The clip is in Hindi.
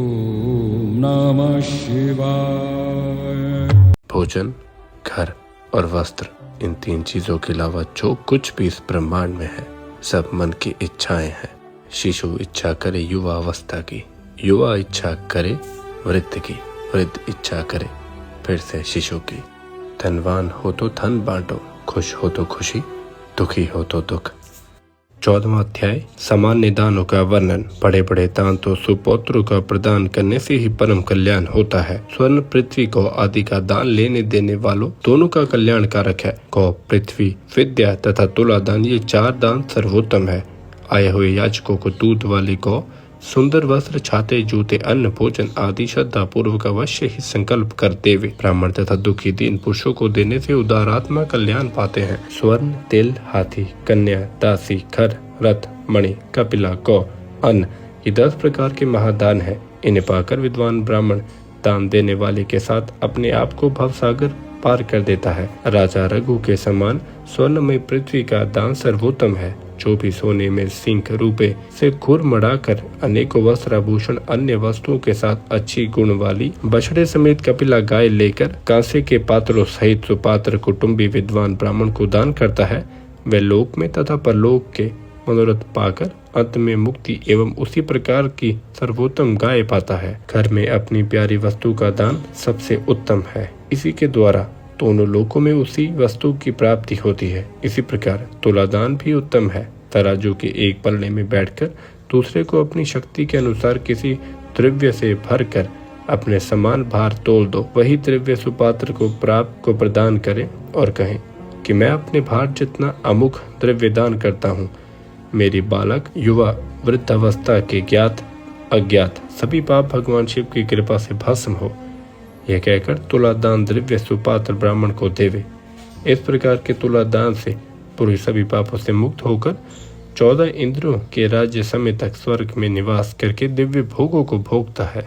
ओम नमः शिवाय। भोजन, घर और वस्त्र, इन तीन चीजों के अलावा जो कुछ भी इस ब्रह्मांड में है सब मन की इच्छाएं हैं। शिशु इच्छा करे युवा अवस्था की, युवा इच्छा करे वृद्ध की, वृद्ध इच्छा करे फिर से शिशु की। धनवान हो तो धन बांटो, खुश हो तो खुशी, दुखी हो तो दुख। 14वां अध्याय सामान्य दानों का वर्णन। बड़े बड़े दान तो सुपौत्रों का प्रदान करने से ही परम कल्याण होता है। स्वर्ण पृथ्वी को आदि का दान लेने देने वालों दोनों का कल्याण कारक है। गौ, पृथ्वी, विद्या तथा तुला दान, ये 4 दान सर्वोत्तम है। आए हुए याचकों को दूध वाली गौ, सुंदर वस्त्र, छाते, जूते, अन्न, भोजन आदि श्रद्धा पूर्वक अवश्य ही संकल्प कर देवे। ब्राह्मण तथा दुखी दीन पुरुषों को देने से उदारात्मा कल्याण पाते हैं। स्वर्ण, तिल, हाथी, कन्या, दासी, घर, रथ, मणि, कपिला, गौ, अन्न, ये 10 प्रकार के महादान हैं। इन्हें पाकर विद्वान ब्राह्मण दान देने वाले के साथ अपने आप को भवसागर पार कर देता है। राजा रघु के समान स्वर्णमय पृथ्वी का दान सर्वोत्तम है। जो भी सोने में सिंक रूपे से खुर मढ़ाकर अनेकों वस्त्र, आभूषण, अन्य वस्तुओं के साथ अच्छी गुण वाली बछड़े समेत कपिला गाय लेकर कांसे के पात्रों सहित सुपात्र कुटुंबी विद्वान ब्राह्मण को दान करता है, वह लोक में तथा परलोक के मनोरथ पाकर अंत में मुक्ति एवं उसी प्रकार की सर्वोत्तम गाय पाता है। घर में अपनी प्यारी वस्तु का दान सबसे उत्तम है। इसी के द्वारा दोनों लोकों में उसी वस्तु की प्राप्ति होती है। इसी प्रकार तुलादान भी उत्तम है। तराजू के एक पलड़े में बैठकर दूसरे को अपनी शक्ति के अनुसार किसी द्रव्य से भरकर अपने समान भार तोल दो। वही द्रव्य सुपात्र को प्राप्त को प्रदान करे और कहे कि मैं अपने भार जितना अमुख द्रव्य दान करता हूँ। मेरी बालक, युवा, वृद्धावस्था के ज्ञात अज्ञात सभी पाप भगवान शिव की कृपा से भस्म हो। यह कहकर तुलादान द्रव्य सुपात्र ब्राह्मण को देवे। इस प्रकार के तुलादान से पुरुष सभी पापों से मुक्त होकर 14 इंद्रियों के राज्य समय तक स्वर्ग में निवास करके दिव्य भोगों को भोगता है।